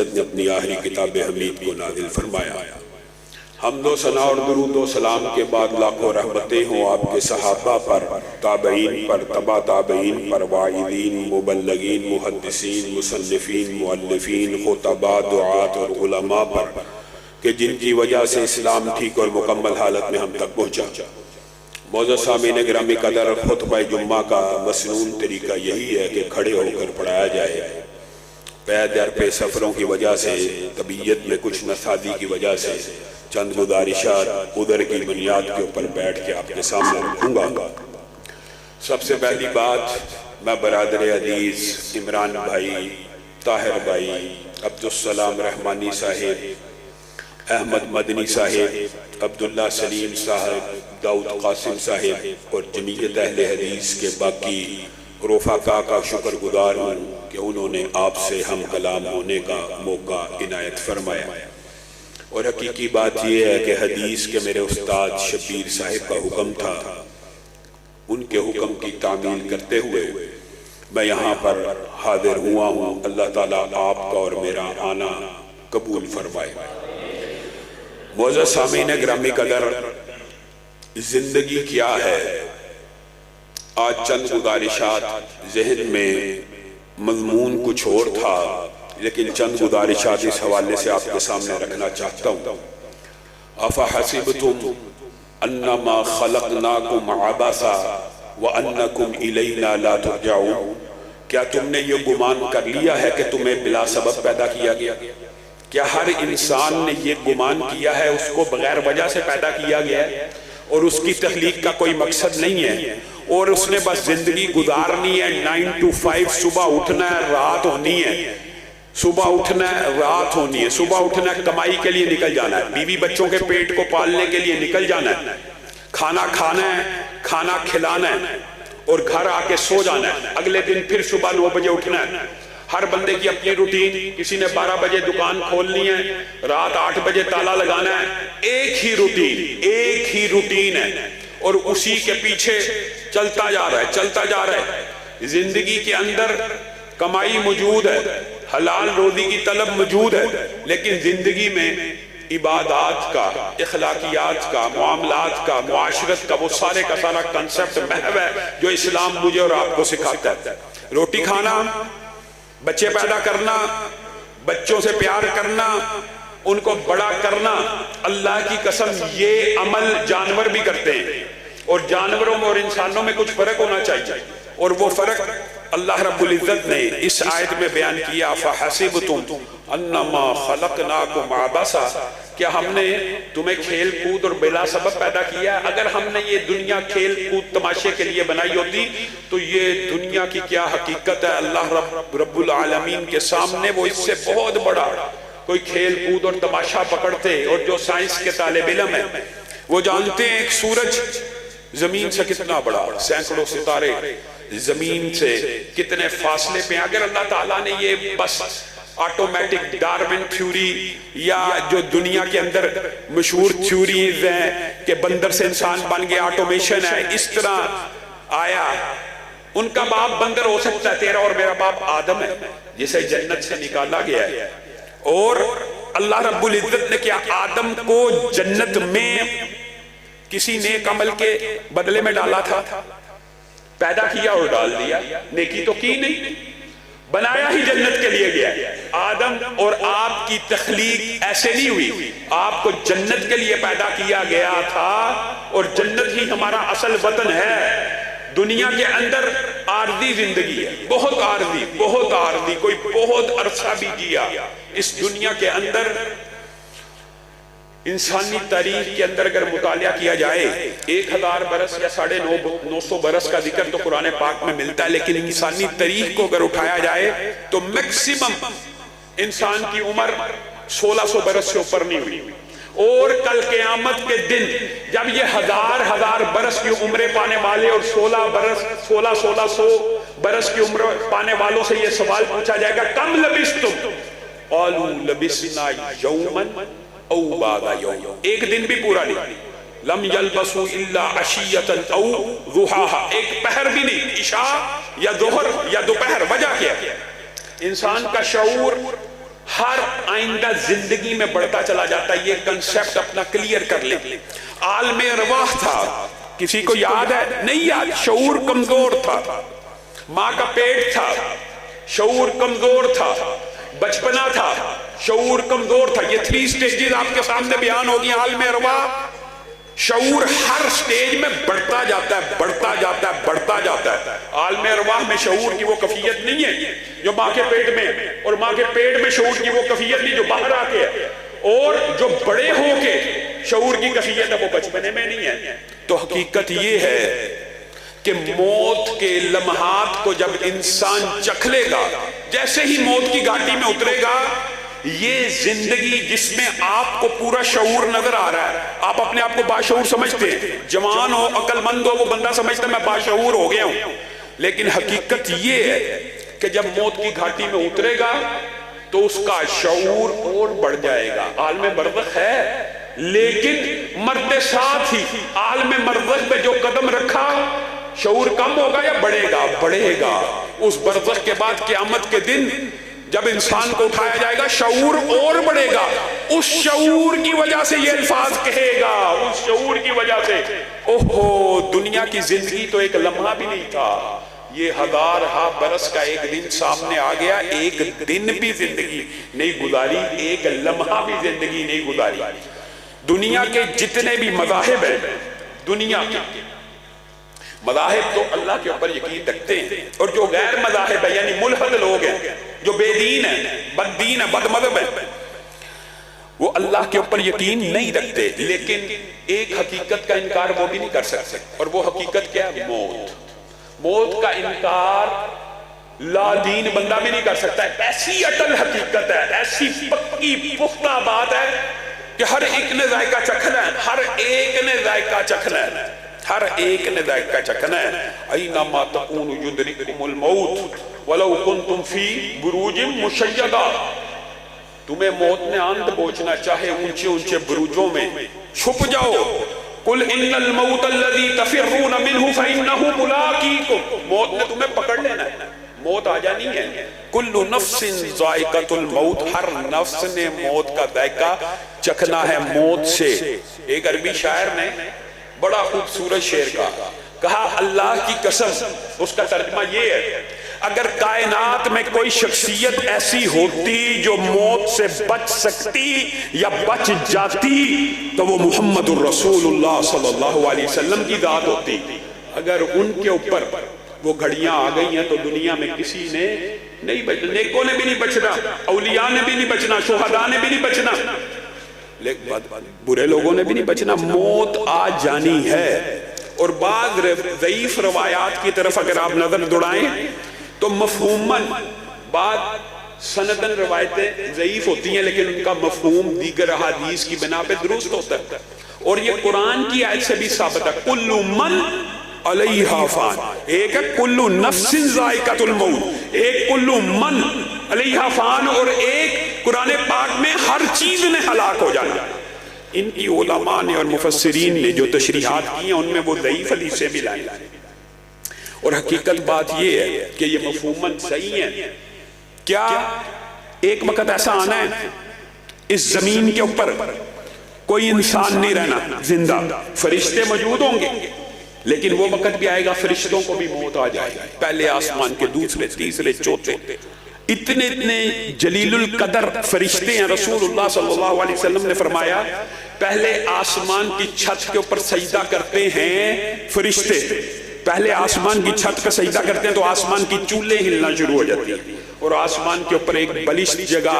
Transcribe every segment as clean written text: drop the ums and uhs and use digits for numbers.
العزت نے اپنی آخری کتاب حمید کو نازل فرمایا۔ حمد و ثنا اور درود و سلام کے بعد لاکھوں رحمتیں ہوں آپ کے صحابہ پر، تابعین پر، تبع تابعین پر، واعظین، مبلغین، محدثین، مصنفین، مؤلفین، خطباء، دعات اور علماء پر کہ جن کی وجہ سے اسلام ٹھیک اور مکمل حالت میں ہم تک پہنچا۔ معزز سامعین گرامی قدر، خطبہ جمعہ کا مسنون طریقہ یہی ہے کہ کھڑے ہو کر پڑھایا جائے۔ پے در پہ سفروں کی وجہ سے، طبیعت میں کچھ نسادی کی وجہ سے چند گزارشات ادھر کی بنیاد کے اوپر بیٹھ کے آپ کے سامنے رکھوں گا۔ سب سے پہلی بات، میں برادر عزیز عمران بھائی، طاہر بھائی، عبدالسلام رحمانی صاحب، احمد مدنی صاحب، عبداللہ سلیم صاحب، داؤد قاسم صاحب اور جمعیت اہل حدیث کے باقی رفقا کا شکر گزار ہوں کہ انہوں نے آپ سے ہم کلام ہونے کا موقع عنایت فرمایا۔ اور حقیقی بات یہ ہے کہ حدیث کے میرے استاد شبیر صاحب کا حکم تھا، ان کے حکم کی تعمیل کرتے ہوئے میں یہاں پر حاضر ہوا ہوں۔ اللہ تعالیٰ آپ کا اور میرا آنا قبول فرمائے۔ معزز سامعین گرامی قدر، زندگی کیا ہے؟ آج چند گزارشات، ذہن میں مضمون کچھ اور تھا لیکن چند گزارشات اس حوالے سے آپ کے سامنے رکھنا چاہتا ہوں۔ افحسبتم انما خلقناکم عبثا وانکم الینا لا ترجعون، کیا تم نے یہ گمان کر لیا ہے کہ تمہیں بلا سبب پیدا کیا گیا؟ کیا ہر انسان نے یہ گمان کیا ہے اس کو بغیر وجہ سے پیدا کیا گیا ہے اور اس کی تخلیق کا کوئی مقصد نہیں ہے اور اس نے بس زندگی گزارنی ہے، 9 to 5، صبح اٹھنا ہے، رات ہونی ہے، صبح اٹھنا ہے، رات ہونی ہے، صبح اٹھنا ہے، کمائی کے لیے نکل جانا ہے، بیوی بچوں کے پیٹ کو پالنے کے لیے نکل جانا ہے، کھانا کھانا ہے، کھانا کھلانا ہے اور گھر آ کے سو جانا ہے، اگلے دن پھر صبح 9 بجے اٹھنا ہے۔ ہر بندے کی اپنی روٹین، کسی نے 12 بجے دکان کھولنی ہے، رات 8 بجے تالا لگانا ہے، ایک ہی روٹین ہے اور اسی کے پیچھے چلتا جا رہا ہے۔ زندگی کے اندر کمائی موجود ہے، حلال روزی کی طلب موجود ہے، لیکن زندگی میں عبادات کا، اخلاقیات کا، معاملات کا، معاشرت کا وہ سارے کا سارا کنسپٹ محو ہے جو اسلام مجھے اور آپ کو سکھاتا ہے۔ روٹی کھانا، بچے پیدا کرنا، بچوں سے پیار کرنا، ان کو بڑا کرنا، اللہ کی قسم یہ عمل جانور بھی کرتے ہیں اور جانوروں میں اور انسانوں میں کچھ فرق ہونا چاہیے اور وہ فرق اللہ رب العزت نے اس آیت میں بیان کیا۔ فَحَسِبْتُمْ أَنَّمَا خَلَقْنَاكُمْ عَبَثًا، کیا ہم نے تمہیں کھیل کود اور بلا سبب پیدا کیا؟ اگر ہم نے یہ دنیا کھیل کود تماشے کے لیے بنائی ہوتی تو یہ دنیا کی کیا حقیقت ہے اللہ رب العالمین کے سامنے وہ اس سے بہت بڑا کوئی کھیل کود اور تماشا پکڑتے۔ اور جو سائنس کے طالب علم ہیں وہ جانتے ہیں ایک سورج زمین سے کتنا بڑا، سینکڑوں ستارے زمین سے کتنے فاصلے پہ۔ اگر اللہ تعالیٰ نے یہ بس آٹومیٹک ڈارون تھیوری یا جو دنیا کے اندر مشہور تھیوریز ہیں کہ بندر سے انسان بن گیا، آٹومیشن ہے، اس طرح آیا، ان کا باپ بندر ہو سکتا ہے، تیرا اور میرا باپ آدم ہے جسے جنت سے نکالا گیا ہے، اور اللہ رب العزت نے کیا آدم کو جنت میں کسی نیک عمل کے بدلے میں ڈالا تھا؟ پیدا کیا اور ڈال دیا، نیکی تو کی نہیں، بنایا ہی جنت کے لیے گیا۔ آدم اور آپ کی تخلیق ایسے نہیں ہوئی، آپ کو جنت کے لیے پیدا کیا گیا تھا اور جنت ہی ہمارا اصل وطن ہے۔ دنیا کے اندر عارضی زندگی ہے، بہت عارضی، کوئی بہت عرصہ بھی جیا اس دنیا کے اندر۔ انسانی تاریخ کے اندر اگر مطالعہ کیا جائے 1000 برس یا 950 برس کا ذکر تو قرآن پاک میں ملتا ہے، لیکن انسانی تاریخ کو اگر اٹھایا جائے تو میکسیمم انسان کی عمر 1600 برس سے اوپر نہیں ہوئی، اور کل قیامت کے دن جب یہ ہزار برس کی عمریں پانے والے اور 1600 برس کی عمر پانے والوں سے یہ سوال پوچھا جائے گا کم لبثتم قالوا لبثنا یوما او بعض یوم، ایک دن بھی پورا نہیں، لم یلبسوا الا عشیۃ او ضحاها، ایک پہر بھی نہیں، عشاء یا ظہر یا دوپہر۔ وجہ کیا؟ انسان کا شعور ہر آئندہ زندگی میں بڑھتا چلا جاتا ہے. یہ کنسپٹ اپنا کلیئر کر لیں. عالم ارواح تھا, کسی کو یاد ہے؟ نہیں یاد. شعور کمزور تھا, ماں کا پیٹ تھا, شعور کمزور تھا, بچپنا تھا, شعور کمزور تھا. یہ 3 سٹیجز آپ کے سامنے بیان ہوگی. عالم ارواح شعور ہر سٹیج میں بڑھتا جاتا ہے, بڑھتا جاتا ہے, بڑھتا جاتا ہے. عالم ارواح میں شعور کی وہ کیفیت نہیں ہے جو ماں کے پیٹ میں, اور ماں کے پیٹ میں شعور کی وہ کیفیت نہیں جو باہر آ کے ہے, اور جو بڑے ہو کے شعور کی کیفیت ہے وہ بچپنے میں نہیں ہے. تو حقیقت یہ ہے کہ موت کے لمحات کو جب انسان چکھ لے گا, جیسے ہی موت کی گھاٹی میں اترے گا, یہ زندگی جس میں آپ کو پورا شعور نظر آ رہا ہے, آپ اپنے آپ کو باشعور سمجھتے ہیں, جوان ہو, عقل مند ہو, وہ بندہ سمجھتا ہے میں باشعور ہو گیا ہوں. لیکن حقیقت یہ ہے کہ جب موت کی گھاٹی میں اترے گا تو اس کا شعور اور بڑھ جائے گا. عالم برزخ ہے, لیکن مرتے ساتھ ہی عالم برزخ پہ جو قدم رکھا, شعور کم ہوگا یا بڑھے گا؟ بڑھے گا. اس برزخ کے بعد قیامت کے دن جب انسان کو اٹھایا جائے گا, شعور اور بڑھے گا. اس شعور کی وجہ سے یہ الفاظ کہے گا, اس شعور کی وجہ سے, اوہو دنیا کی زندگی تو ایک لمحہ بھی نہیں تھا, یہ 1000 برس کا ایک دن سامنے آ گیا. ایک دن بھی زندگی نہیں گزاری, ایک لمحہ بھی زندگی نہیں گزاری. دنیا کے جتنے بھی مذاہب ہیں, دنیا کے مذاہب تو اللہ کے اوپر یقین رکھتے ہیں, اور جو غیر مذاہب ہے یعنی ملحد لوگ ہیں, جو بے دین ہیں, بد دین ہیں, بد مذہب ہیں, وہ اللہ کے اوپر یقین نہیں رکھتے. لیکن ایک حقیقت کا انکار وہ بھی نہیں کر سکتے, اور وہ حقیقت کیا ہے؟ موت. موت کا انکار لا دین بندہ بھی نہیں کر سکتا ہے. ایسی اٹل حقیقت ہے, ایسی پکی پختہ بات ہے کہ ہر ایک نے ذائقہ چکھنا ہے, ہر ایک نے ذائقہ چکھنا ہے, ہر ایک نے ذائقہ چکھنا ہے. اینما تکونوا یدرککم الموت ولو کنتم فی بروج مشیدہ. تمہیں موت نے آن دبوچنا, چاہے اونچے اونچے بروجوں میں چھپ جاؤ. قل ان الموت الذی تفرون منہ فانہ ملاقیکم. موت نے تمہیں پکڑ لینا ہے, موت آ جانی ہے. کل نفس ذائقۃ الموت, ہر نفس نے موت کا ذائقہ چکھنا ہے موت سے. ایک عربی شاعر نے بڑا خوبصورت شعر کہا, اللہ کی قسم, اس کا ترجمہ یہ ہے, اگر کائنات میں کوئی شخصیت ایسی ہوتی جو موت سے بچ سکتی یا بچ جاتی تو وہ محمد الرسول اللہ صلی اللہ علیہ وسلم کی ذات ہوتی. اگر ان کے اوپر وہ گھڑیاں آ گئی ہیں تو دنیا میں کسی نے نہیں بچنا, نیکوں نے بھی نہیں بچنا, اولیاء نے بھی نہیں بچنا, شہداء نے بھی نہیں بچنا, برے لوگوں نے بھی نہیں بچنا. موت آ جانی ہے. اور بعض ضعیف روایات کی طرف اگر آپ نظر دوڑائیں تو مفہوماً بعض سندن روایتیں ضعیف ہوتی ہیں, لیکن ان کا مفہوم دیگر احادیث کی بنا پہ درست ہوتا ہے. اور یہ قرآن کی آیت سے بھی ثابت ہے, کل من علیہا فان. ایک ہے کل نفس ذائقۃ الموت, ایک کل من علیہا فان, اور ایک قرآن پاک میں ہر چیز نے ہلاک ہو جانا. ان کی علماء نے اور مفسرین نے جو تشریحات کی ہیں ان میں وہ ضعیف حدیثیں بھی لائیں. اور حقیقت بات یہ ہے کہ یہ مفہوماً صحیح ہے. کیا ایک وقت ایسا آنا ہے اس زمین کے اوپر کوئی انسان نہیں رہنا زندہ, فرشتے موجود ہوں گے, لیکن وہ وقت بھی آئے گا فرشتوں کو بھی موت آ جائے گا. پہلے آسمان کے دوسرے تیسرے چوتھے, اتنے اتنے جلیل القدر فرشتے ہیں. رسول اللہ صلی اللہ علیہ وسلم نے فرمایا پہلے آسمان کی چھت کے اوپر سجدہ کرتے ہیں فرشتے, پہلے آسمان کی چھت پہ سجدہ کرتے ہیں تو آسمان کی چولیں ہلنا شروع ہو جاتی ہیں, اور آسمان کے اوپر ایک بلشت جگہ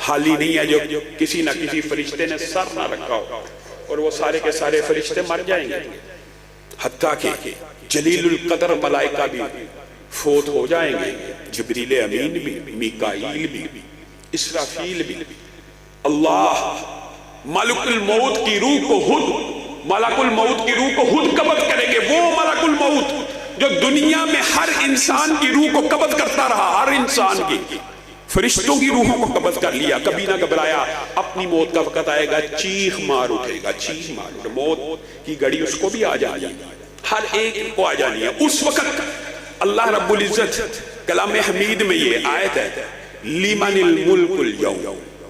خالی نہیں ہے جو کسی نہ کسی فرشتے نے سر نہ رکھا ہو, اور وہ سارے کے سارے فرشتے مر جائیں گے. حتیٰ کہ جلیل القدر ملائکہ بھی فوت ہو جائیں گے, جبریل امین بھی, میکائیل بھی, اسرافیل بھی. اللہ ملک الموت کی روح کو ملک الموت کی روح کو خود قبض کریں گے. وہ ملک الموت جو دنیا میں ہر انسان کی روح کو قبض کرتا رہا, ہر انسان کی, فرشتوں کی روحوں کو قبض کر لیا, کبھی نہ گھبرایا. اپنی موت کا وقت آئے گا چیخ مار اٹھے گا, چیخ مار اٹھے. موت کی گھڑی اس کو بھی آ جانی ہے, ہر ایک کو آ جانی ہے. اس وقت اللہ رب العزت کلام حمید میں یہ آیت ہے, لمن الملک اليوم,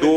2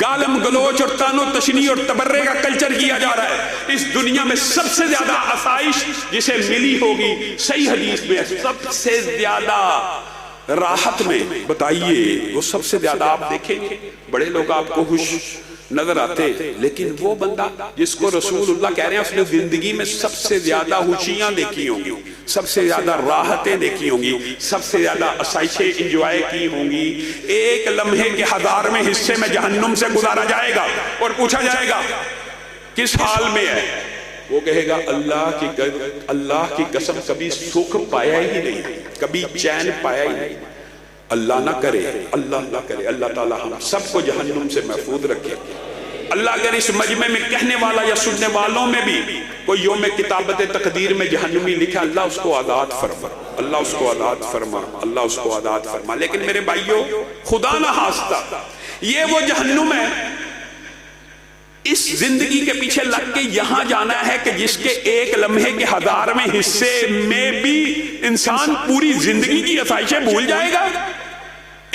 گالم گلوچ اور تانو تشنیع اور تبرے کا کلچر کیا جا رہا ہے۔ اس دنیا میں سب سے زیادہ آسائش جسے ملی ہوگی صحیح حدیث میں سب سے زیادہ راحت میں، بتائیے وہ سب سے زیادہ آپ دیکھیں گے بڑے لوگ آپ کو خوش نظر آتے، لیکن وہ بندہ جس کو رسول اللہ کہہ رہے ہیں اس نے زندگی میں سب سے زیادہ خوشیاں دیکھی ہوں گی، سب سے زیادہ راحتیں دیکھی ہوں گی، سب سے زیادہ آسائشیں انجوائے کی ہوں گی، ایک لمحے کے 1000ویں حصے میں جہنم سے گزارا جائے گا اور پوچھا جائے گا کس حال میں ہے، وہ کہے گا اللہ کی قسم کبھی سکھ پایا ہی نہیں، کبھی چین پایا ہی نہیں۔ اللہ نہ کرے، اللہ نہ کرے، اللہ تعالی ہم سب کو جہنم سے محفوظ رکھے۔ اللہ اگر اس مجمع میں کہنے والا یا سننے والوں میں بھی کوئی یوم کتابت تقدیر میں جہنمی لکھا، اللہ اس کو آزاد فرما، اللہ اس کو آزاد فرما، اللہ اس کو آزاد فرما۔ لیکن میرے بھائیو، خدا نہ خواستہ یہ وہ جہنم ہے، اس زندگی کے پیچھے لگ کے یہاں جانا ہے کہ جس کے ایک لمحے کے 1000ویں حصے میں بھی انسان پوری زندگی کی آسائشیں بھول جائے گا۔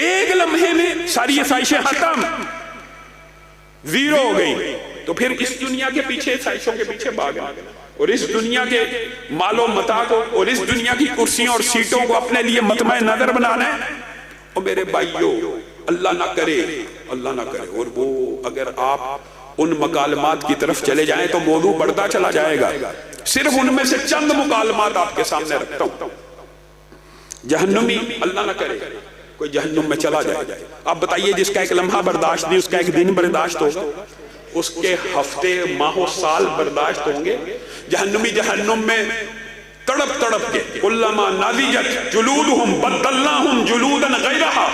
ایک لمحے میں ساری آسائشیں ختم، زیرو ہو گئی، تو پھر اس دنیا کے پیچھے آسائشوں کے پیچھے بھاگا اور اس دنیا کے مال و متاع کو اور اس دنیا کی کرسیوں اور سیٹوں کو اپنے لیے مطمع نظر بنانا ہے۔ اور میرے بھائیو، اللہ نہ کرے، اللہ نہ کرے، اور وہ اگر آپ ان مکالمات کی طرف چلے جائیں تو موضوع بڑھتا چلا جائے گا، صرف ان میں سے چند مکالمات آپ کے سامنے رکھتا ہوں۔ جہنمی اللہ نہ کرے کوئی جہنم میں چلا جائے، آپ بتائیے جس کا ایک لمحہ برداشت نہیں اس کا ایک دن برداشت ہوگا، اس کے ہفتے ماہ و سال برداشت ہوں گے۔ جہنمی جہنم میں تڑپ تڑپ کے کلما ناضجت جلودہم بدلناہم جلودا غیرہا،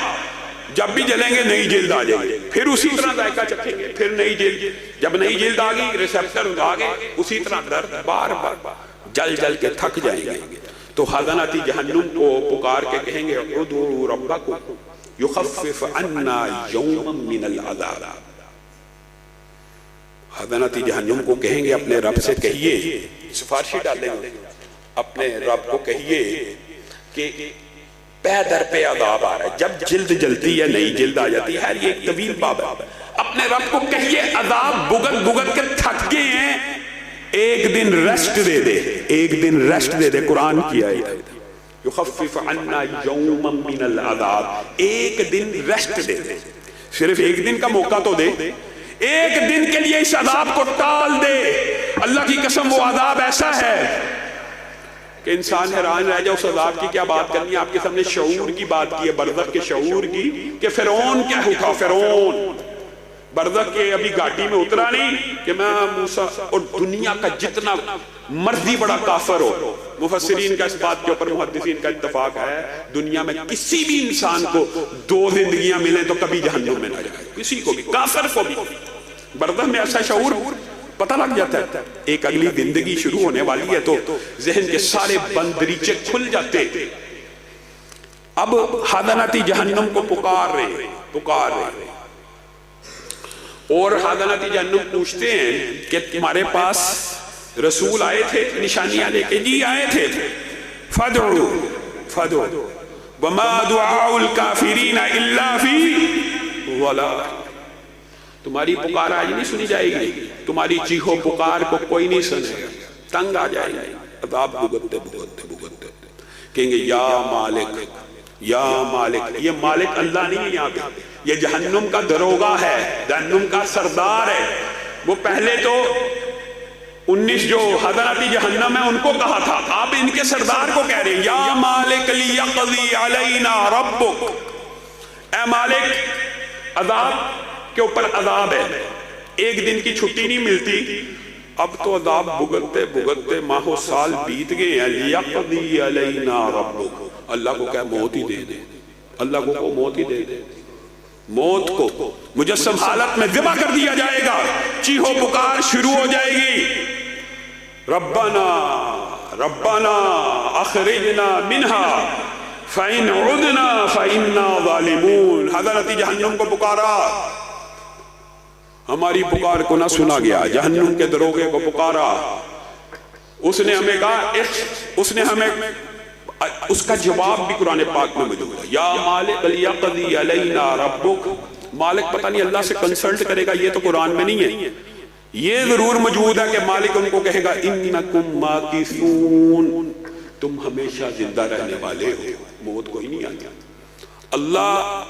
جب بھی جلیں گے نئی جلد آ جائے گی، پھر اسی طرح ذائقہ چکھیں گے، پھر نئی جلد، جب نئی جلد آ گئی ریسپٹر آ گئے، اسی طرح درد بار بار جل جل کے تھک جائیں گے۔ تو خزنۃ جہنم کو پکار کے کہیں گے ادعوا ربکم یخفف عنا یوما من العذاب، خزنۃ جہنم کو کہیں گے اپنے رب سے کہیے، سفارشی ڈالیں گے، اپنے رب کو کہیے کہ پہ در پہ عذاب آ رہا ہے، جب جلد جلتی ہے نئی جلد آ جاتی ہے، یہ ایک طویل باب ہے، اپنے رب کو کہیے عذاب بھگت بھگت کے تھک گئے ہیں، ایک دن ریسٹ دے دے، ایک دن ریسٹ دے دے۔ قرآن کی آیت یخفف عنا یوما من العذاب، ایک دن ریسٹ دے دے، صرف ایک دن کا موقع تو دے، ایک دن کے لیے اس عذاب کو ٹال دے۔ اللہ کی قسم وہ عذاب ایسا ہے کہ انسان حیران رہ جائے، اس عذاب کی کیا بات کرنی ہے، آپ کے سامنے شعور کی بات کی ہے، برزخ کے شعور کی، کہ فرعون کیا اٹھا، فرعون برزخ کے ابھی گاڑی میں اترا نہیں کہ میں موسیٰ، اور دنیا کا جتنا مرضی بڑا کافر ہو، مفسرین کا اس بات کے اوپر محدثین کا اتفاق ہے، دنیا میں کسی بھی انسان کو 2 زندگیاں ملیں تو کبھی جہنم میں نہ جائے، کسی کو بھی، کافر کو بھی۔ برزخ میں ایسا شعور پتہ لگ جاتا ہے ایک اگلی زندگی شروع ہونے والی ہے، تو ذہن کے سارے بند دریچے کھل جاتے۔ اب خزنۃ جہنم کو پکار رہے اور خزنۃ جہنم پوچھتے ہیں کہ تمہارے پاس رسول آئے تھے نشانیاں لے کے؟ جی آئے تھے۔ فدعوا وما دعاء الکافرین الا فی ضلال، تمہاری پکار آج نہیں سنی جائے گی، تمہاری چیخو پکار کو کوئی نہیں سنے گا، تنگ آ جائے گی، عذاب بھگتتے بھگتتے بھگتتے کہیں گے یا مالک یا مالک۔ یہ مالک اللہ نہیں ہے، یہاں پہ یہ جہنم کا دروگا ہے، جہنم کا سردار ہے۔ وہ پہلے تو 19 جو خزنۃ جہنم ہے ان کو کہا تھا، آپ ان کے سردار کو کہہ رہے ہیں یا مالک لیقضی علینا ربک، اے مالک عذاب کے اوپر عذاب ہے، ایک دن کی چھٹی نہیں ملتی، اب تو عذاب بھگتتے بھگتتے ماہ و سال بیت گئے ہیں، لیقضی علینا ربک، اللہ کو کہہ موت ہی دے دے، اللہ کو موت ہی دے دے، موت کو مجسم حالت میں ذبح کر دیا جائے گا، چیخو پکار شروع ہو جائے گی، ربنا ربنا اخرجنا منہا فَإِنْ عُدْنَا فَإِنَّا ظَالِمُونَ۔ حضرت جہنم کو پکارا، ہماری پکار کو نہ سنا گیا، جہنم کے دروگے کو پکارا، اس نے ہمیں کہا، اس نے ہمیں، اس کا جواب بھی قرآن پاک میں موجود ہے، یا مالک لیقضی علینا ربک، مالک پتہ نہیں اللہ سے کنسلٹ کرے گا، یہ تو قرآن میں نہیں ہے. یہ ضرور موجود ہے کہ مالک ان کو کہے گا انکم ماکثون، تم ہمیشہ زندہ رہنے والے ہو، موت کوئی نہیں آتی. اللہ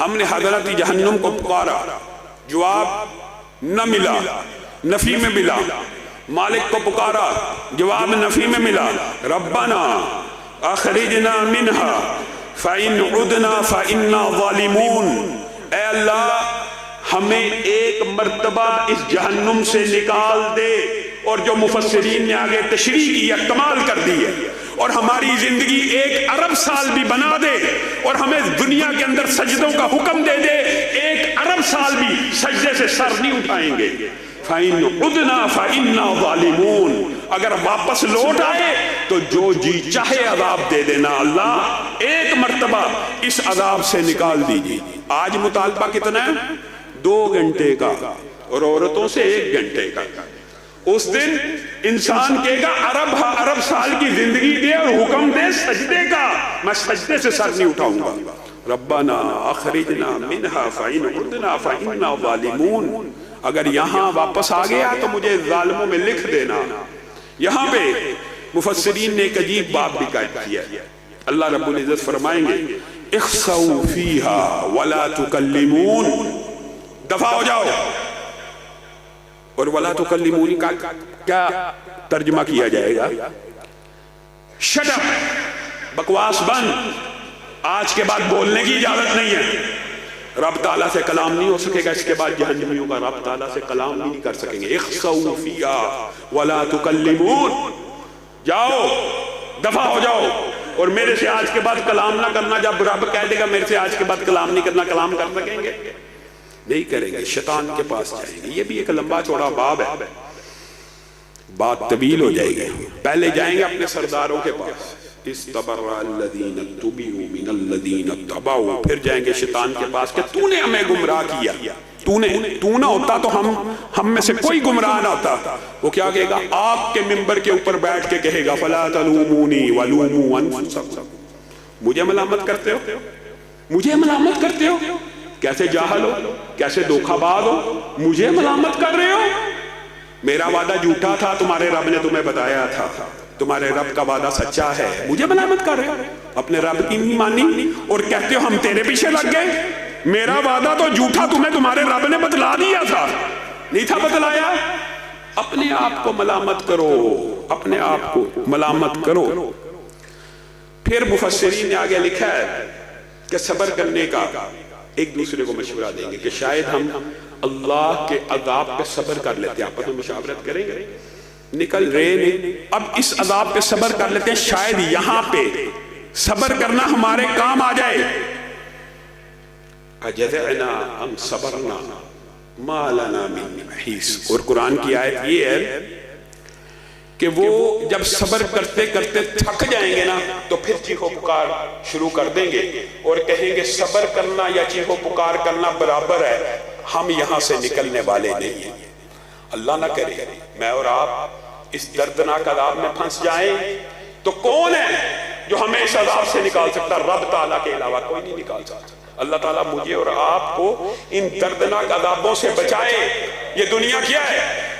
ہم نے حضرت جہنم کو پکارا، جواب نہ ملا، نفی میں ملا. مالک کو پکارا، جواب نفی میں ملا. ربنا اخرجنا منها فإن عدنا فإنا ظالمون، اے اللہ ہمیں ایک مرتبہ اس جہنم سے نکال دے. اور جو مفسرین نے آگے تشریح کی ہے، کمال کر دی ہے، اور ہماری زندگی 1 ارب سال بھی بنا دے اور ہمیں دنیا کے اندر سجدوں کا حکم دے دے، 1 ارب سال بھی سجدے سے سر نہیں اٹھائیں گے. فَإِنْ عُدْنَا فَإِنَّا ظَالِمُونَ، اگر واپس لوٹ آئے تو جو جی چاہے عذاب دے دینا، اللہ ایک مرتبہ اس عذاب سے نکال دیجیے. آج مطالبہ کتنا ہے؟ 2 گھنٹے کا، اور عورتوں سے 1 گھنٹے کا. اس دن انسان کہے گا ارب سال کی زندگی دے اور حکم دے سجدے کا، میں سجدے سے سر نہیں اٹھاؤں گا. ربنا اخرجنا منها فإن عدنا فإنا ظالمون، اگر یہاں واپس آ گیا تو مجھے ظالموں میں لکھ دینا. یہاں پہ مفسرین نے ایک عجیب بات بھی قائم کیا ہے. اللہ رب العزت فرمائیں گے اخسؤوا فیہا ولا تکلمون، دفع ہو جاؤ. اور ولا تکلمون کا کیا ترجمہ کیا جائے گا؟ شٹ اپ، بکواس بند، آج کے بعد بولنے کی اجازت نہیں ہے. رب تعالیٰ سے کلام نہیں ہو سکے گا اس کے بعد. جہنمیوں کا رب تعالیٰ سے کلام بھی نہیں کر سکیں گے. اخسؤوا فیہا ولا تکلمون، جاؤ دفع ہو جاؤ، اور میرے سے آج کے بعد کلام نہ کرنا. جب رب کہہ دے گا میرے سے آج کے بعد کلام نہیں کرنا، کلام کر سکیں گے؟ نہیں کریں گے، شیطان کے پاس جائیں گے. یہ بھی ایک لمبا چوڑا باب ہے، بات طویل ہو جائے گی. پہلے جائیں گے اپنے سرداروں کے پاس، استبرأ الذین اتبعوا من الذین اتبعوا. پھر جائیں گے شیطان کے پاس کہ تو نے ہمیں گمراہ کیا، تو نہ ہوتا تو ہم میں سے کوئی گمراہ نہ ہوتا. وہ کیا کہے گا؟ آپ کے منبر کے اوپر بیٹھ کے کہے گا فلا تلومونی ولوموا انفسکم، مجھے ملامت کرتے ہو، مجھے ملامت کرتے ہو، کیسے جاہل ہو، کیسے دھوکہ باز ہو، مجھے ملامت کر رہے ہو. میرا وعدہ جھوٹا تھا، تمہارے رب نے تمہیں بتایا تھا، تمہارے رب کا وعدہ سچا ہے، مجھے ملامت کر رہے ہو. اپنے رب کی نہیں مانی اور کہتے ہو ہم تیرے پیچھے لگ گئے. میرا وعدہ تو جھوٹا، تمہیں تمہارے رب نے بتلا دیا تھا، نہیں تھا بتلایا. اپنے آپ کو ملامت کرو، اپنے آپ کو ملامت کرو. پھر مفسرین نے آگے لکھا ہے کہ صبر کرنے کا ایک دوسرے کو مشورہ دیں گے کہ شاید ہم اللہ کے عذاب پہ صبر کر لیتے ہیں. آپس میں مشاورت کریں گے، نکل رہے نہیں، اب اس عذاب پہ صبر کر لیتے ہیں، شاید یہاں پہ صبر کرنا ہمارے کام آ جائے. اجزعنا ام صبرنا ما لنا من محیص. اور قرآن کی آیت یہ ہے کہ وہ جب صبر کرتے کرتے تھک جائیں گے نا تو پھر چیخو پکار شروع کر دیں گے اور کہیں گے صبر کرنا یا چیخو پکار کرنا برابر ہے، ہم یہاں سے نکلنے والے نہیں ہیں. اللہ نہ کرے میں اور آپ اس دردناک عذاب میں پھنس جائیں تو کون ہے جو ہمیں اس عذاب سے نکال سکتا؟ رب تعالیٰ کے علاوہ کوئی نہیں نکال سکتا. اللہ تعالیٰ مجھے اور آپ کو ان دردناک عذابوں سے بچائے. یہ دنیا کیا ہے؟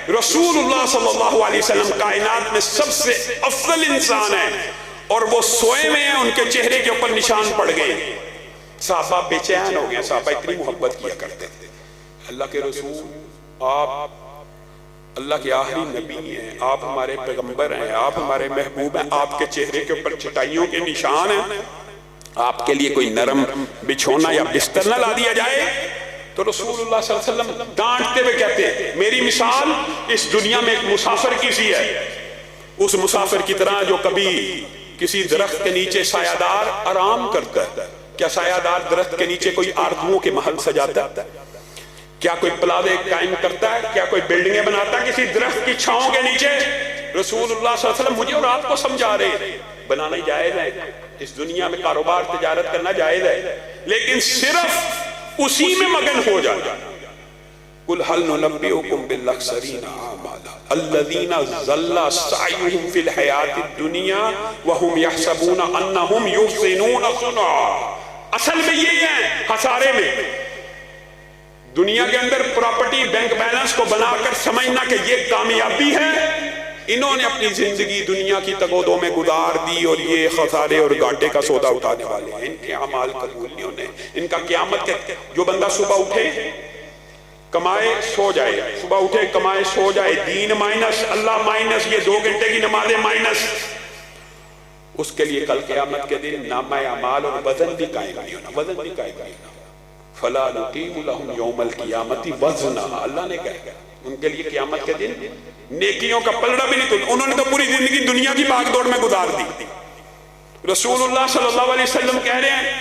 رسول اللہ صلی اللہ علیہ وسلم کائنات میں سب سے افضل انسان ہے اور وہ سوئے میں ہیں، ان کے چہرے کے اوپر نشان پڑ گئے. صحابہ بے چین ہو گئے، صحابہ اتنی محبت کیا کرتے تھے. اللہ کے رسول، آپ اللہ کے آخری نبی ہیں، آپ ہمارے پیغمبر ہیں، آپ ہمارے محبوب ہیں، آپ کے چہرے کے اوپر چٹائیوں کے نشان ہیں، آپ کے لیے کوئی نرم بچھونا یا بستر نہ لا دیا جائے. تو رسول اللہ صلی اللہ علیہ وسلم ڈانٹتے ہوئے کہتے ہیں میری مثال اس دنیا میں ایک مسافر کی سی ہے، اس مسافر کی طرح جو کبھی کسی درخت کے نیچے سایہ دار آرام کرتا ہے. کیا سایہ دار درخت کے نیچے کوئی آرزوؤں کے محل سجاتا ہے؟ کیا کوئی پلازے قائم کرتا ہے؟ کیا کوئی بلڈنگیں بناتا ہے کسی درخت کی چھاؤں کے نیچے؟ رسول اللہ صلی اللہ علیہ وسلم مجھے اور آپ کو سمجھا رہے بنانا جائز ہے، اس دنیا میں کاروبار تجارت کرنا جائز ہے، لیکن صرف اسی میں مگن ہو جانا. قل هل ننبئكم بالاخسرین اعمالا الذین ضل سعیهم فی الحیاۃ الدنیا وهم یحسبون انهم یحسنون صنعا. اصل میں یہی ہے خسارے میں دنیا کے اندر پراپرٹی بینک بیلنس کو بنا کر سمجھنا کہ یہ کامیابی ہے، انہوں نے اپنی زندگی دنیا کی تگودوں میں گزار دی اور یہ خسارے اور گھاٹے کا سودا اٹھانے والے ہیں۔ ان کے اعمال قبول نہیں ہونے، ان کا قیامت کے جو بندہ صبح اٹھے کمائے سو جائے، صبح اٹھے کمائے سو جائے، دین مائنس، اللہ مائنس، یہ 2 گھنٹے کی نمازیں مائنس، اس کے لیے کل قیامت کے دن نامہ اعمال اور وزن بھی قائم نہیں ہونا، وزن بھی قائم نہیں ہونا۔ فَلَا نُقِيمُ لَهُمْ يَوْمَ الْقِيَامَةِ وَزْنًا، اللہ نے کہا ان کے لیے قیامت کے دن نیکیوں کا پلڑا بھی نہیں تو انہوں نے تو پوری زندگی دنیا کی بھاگ دوڑ میں گزار دی۔ رسول اللہ صلی اللہ علیہ وسلم کہہ رہے ہیں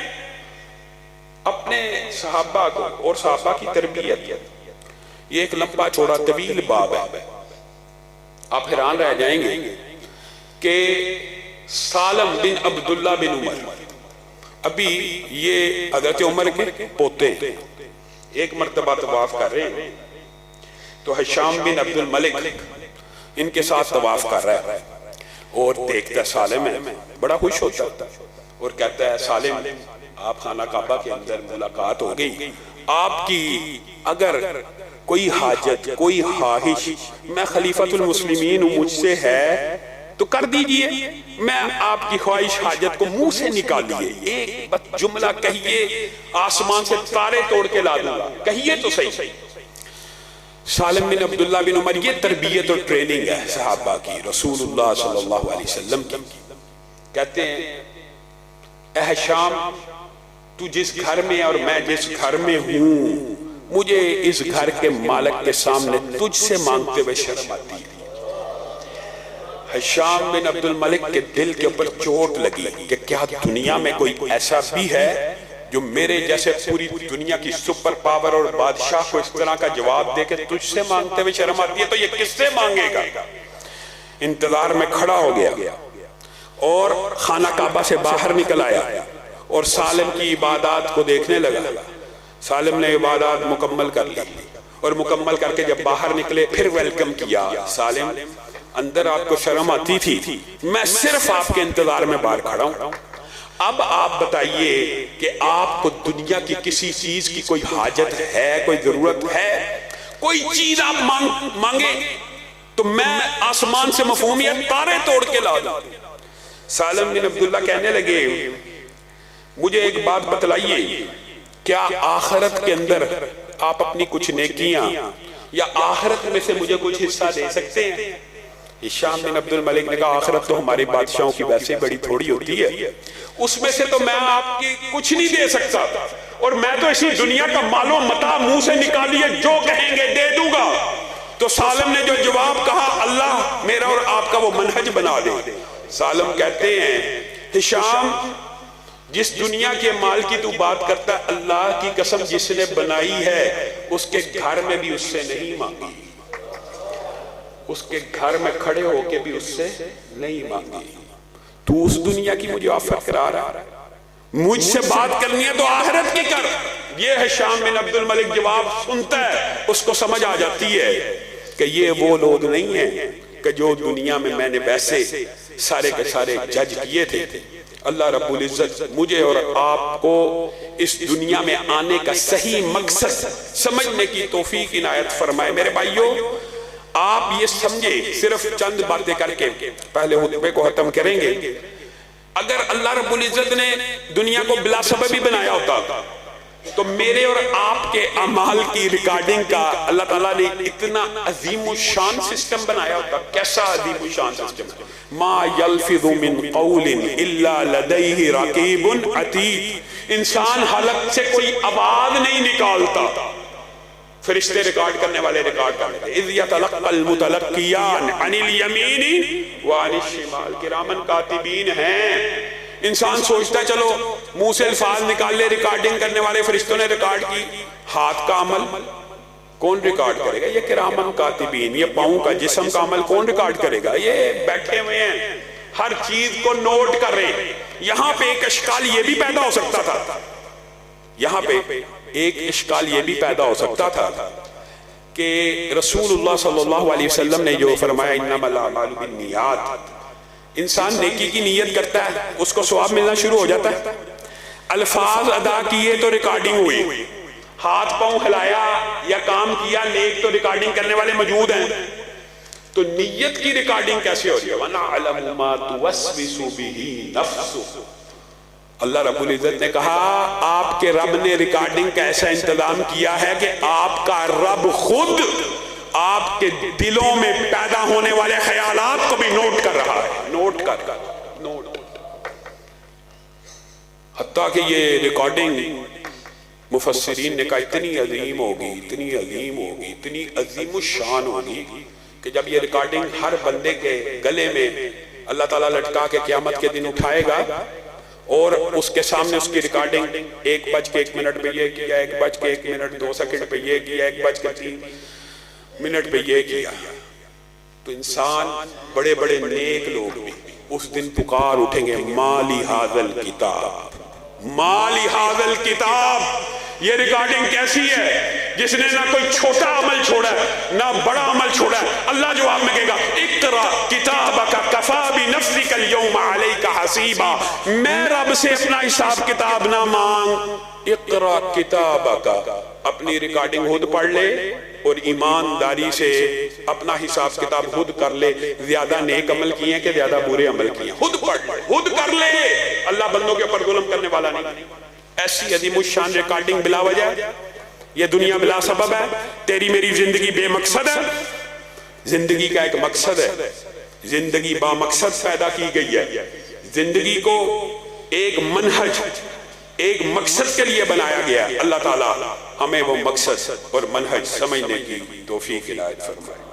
اپنے صحابہ کو اور صحابہ کی تربیت، یہ ایک لمبا چوڑا طویل باب ہے، آپ حیران رہ جائیں گے کہ سالم بن عبداللہ بن عمر، ابھی یہ حضرت عمر کے پوتے ہیں، ایک مرتبہ طواف کر رہے ہیں تو حشام بن عبد الملک ان کے ساتھ طواف کر رہا ہے اور دیکھتا ہے سالم ہے، بڑا خوش ہوتا ہے اور کہتا ہے سالم آپ خانہ کعبہ کے اندر ملاقات ہو گئی، آپ کی اگر کوئی حاجت کوئی خواہش میں خلیفۃ المسلمین ہوں مجھ سے ہے تو کر دیجئے، میں آپ کی خواہش حاجت کو منہ سے نکالیے، ایک جملہ کہیے آسمان سے تارے توڑ کے لا دوں گا، کہیے تو صحیح۔ سالم بن عبداللہ بن عمر، یہ تربیت اور ٹریننگ ہے صحابہ کی، رسول اللہ صلی اللہ علیہ وسلم کی۔ کہتے ہیں اے حشام تو جس گھر میں اور میں جس گھر میں ہوں، مجھے اس گھر کے مالک کے سامنے تجھ سے مانگتے ہوئے شرم آتی ہے۔ حشام بن عبد الملک کے دل کے اوپر چوٹ لگی کہ کیا دنیا میں کوئی ایسا بھی ہے جو میرے جیسے پوری دنیا کی سپر پاور اور بادشاہ کو اس طرح کا جواب دے کہ تجھ سے مانگتے ہوئے شرم آتی ہے تو یہ کس سے مانگے گا۔ انتظار میں کھڑا ہو گیا اور خانہ کعبہ سے باہر نکل آیا اور سالم کی عبادات کو دیکھنے لگا۔ سالم نے عبادات مکمل کر لی اور مکمل کر کے جب باہر نکلے پھر ویلکم کیا۔ سالم اندر آپ کو شرم آتی تھی، میں صرف آپ کے انتظار میں باہر کھڑا ہوں، اب آپ بتائیے کہ آپ کو دنیا کی کسی چیز کی کوئی حاجت ہے، کوئی ضرورت ہے، کوئی چیز آپ مانگیں تو میں آسمان سے مفہومیت تارے توڑ کے لا دوں۔ سالم بن عبداللہ کہنے لگے مجھے ایک بات بتلائیے، کیا آخرت کے اندر آپ اپنی کچھ نیکیاں یا آخرت میں سے مجھے کچھ حصہ دے سکتے ہیں؟ حشام بن عبد الملک نے کہا آخرت تو ہمارے بادشاہوں کی ویسے بڑی تھوڑی ہوتی ہے، اس میں سے تو میں آپ کی کچھ نہیں دے سکتا، اور میں تو اسی دنیا کا مال و متاع منہ سے نکالیے جو کہیں گے دے دوں گا۔ تو سالم نے جو جواب کہا اللہ میرا اور آپ کا وہ منہج بنا دے۔ سالم کہتے ہیں حشام جس دنیا کے مال کی تو بات کرتا ہے، اللہ کی قسم جس نے بنائی ہے اس کے گھر میں بھی اس سے نہیں مانگی، اس کے گھر میں کھڑے ہو کے بھی اس سے نہیں مانگی، تو اس دنیا کی مجھے آفر کرا رہا ہے، مجھ سے بات کرنی ہے تو آخرت کی کر۔ یہ حشام بن عبد الملک جواب سنتا ہے، اس کو سمجھ آ جاتی ہے کہ یہ وہ لوگ نہیں ہیں کہ جو دنیا میں نے ویسے سارے کے سارے جج کیے تھے۔ اللہ رب العزت مجھے اور آپ کو اس دنیا میں آنے کا صحیح مقصد سمجھنے کی توفیق عنایت فرمائے۔ میرے بھائیوں آپ یہ سمجھے، صرف چند باتیں کر کے پہلے خطبے کو ختم کریں گے، اگر اللہ رب العزت نے دنیا کو بلا سبب ہی بنایا ہوتا تو میرے اور آپ کے اعمال کی ریکارڈنگ کا اللہ تعالیٰ نے اتنا عظیم الشان سسٹم بنایا ہوتا۔ کیسا عظیم الشان سسٹم؟ ما یلفظ من قول الا لدیہ رقیب عتید، انسان حلق سے کوئی آواز نہیں نکالتا، فرشتے ریکارڈ کرنے والے ریکارڈ کرتے ہیں۔ اذ یتلقى المتلقیان عن الیمین وعن الشمال، کرامن کاتبین ہیں۔ انسان سوچتا ہے چلو منہ سے الفاظ نکال لے، ریکارڈنگ کرنے والے فرشتوں نے ریکارڈ کی، ہاتھ کا عمل کون ریکارڈ کرے گا؟ یہ کرامن کاتبین۔ یہ پاؤں کا جسم کا عمل کون ریکارڈ کرے گا؟ یہ بیٹھے ہوئے ہیں ہر چیز کو نوٹ کر رہے ہیں۔ یہاں پہ ایک اشکال یہ بھی پیدا ہو سکتا تھا، یہاں پہ ایک اشکال یہ بھی پیدا ہو سکتا تھا کہ رسول اللہ صلی اللہ علیہ وسلم نے جو فرمایا انما الاعمال بالنیات، انسان نیکی کی نیت کرتا ہے اس کو ثواب ملنا شروع ہو جاتا ہے، الفاظ ادا کیے تو ریکارڈنگ ہوئی، ہاتھ پاؤں ہلایا یا کام کیا نیک تو ریکارڈنگ کرنے والے موجود ہیں، تو نیت کی ریکارڈنگ کیسے ہو رہی ہے؟ وَنَعْلَمُ مَا تُوَسْوِسُ بِهِ نَفْسُ۔ اللہ رب العزت نے کہا آپ کے رب نے ریکارڈنگ کا ایسا انتظام کیا ہے کہ آپ کا رب خود آپ کے دلوں میں پیدا ہونے والے خیالات کو بھی نوٹ کر رہا ہے، نوٹ کر رہا ہے، نوٹ۔ حتیٰ کہ یہ ریکارڈنگ مفسرین نے کہا اتنی عظیم ہوگی، اتنی عظیم ہوگی، اتنی عظیم الشان ہوگی کہ جب یہ ریکارڈنگ ہر بندے کے گلے میں اللہ تعالیٰ لٹکا کے قیامت کے دن اٹھائے گا اور اس کے سامنے اس کی ریکارڈنگ 1:01 پہ یہ کیا، 1:01 2 سیکنڈ پہ یہ کیا، 1:03 پہ یہ کیا، تو انسان بڑے بڑے نیک لوگ بھی اس دن پکار اٹھیں گے مالی حاضل کتاب، مالی حاضل کتاب۔ یہ ریکارڈنگ کیسی ہے جس نے نہ کوئی چھوٹا عمل چھوڑا ہے نہ بڑا عمل چھوڑا ہے؟ اللہ جواب میں کہے گا اقرا کتابک کفا بنفسک اليوم علیک حسیبا، میں رب سے اپنا حساب کتاب نہ مانگ، اقرا کتابک، اپنی ریکارڈنگ خود پڑھ لے اور ایمانداری سے اپنا حساب کتاب خود کر لے، زیادہ نیک عمل کیے ہیں کہ زیادہ برے عمل کیے ہیں، خود پڑھ لے، خود کر لے۔ اللہ بندوں کے اوپر ظلم کرنے والا نہیں۔ ایسی عظیم الشان ریکارڈنگ بلا وجہ، یہ دنیا بلا سبب ہے، تیری میری زندگی بے مقصد ہے، زندگی کا ایک مقصد ہے، زندگی با مقصد پیدا کی گئی ہے، زندگی کو ایک منہج ایک مقصد کے لیے بنایا گیا۔ اللہ تعالی ہمیں وہ مقصد اور منہج سمجھنے کی توفیق عنایت فرمائے۔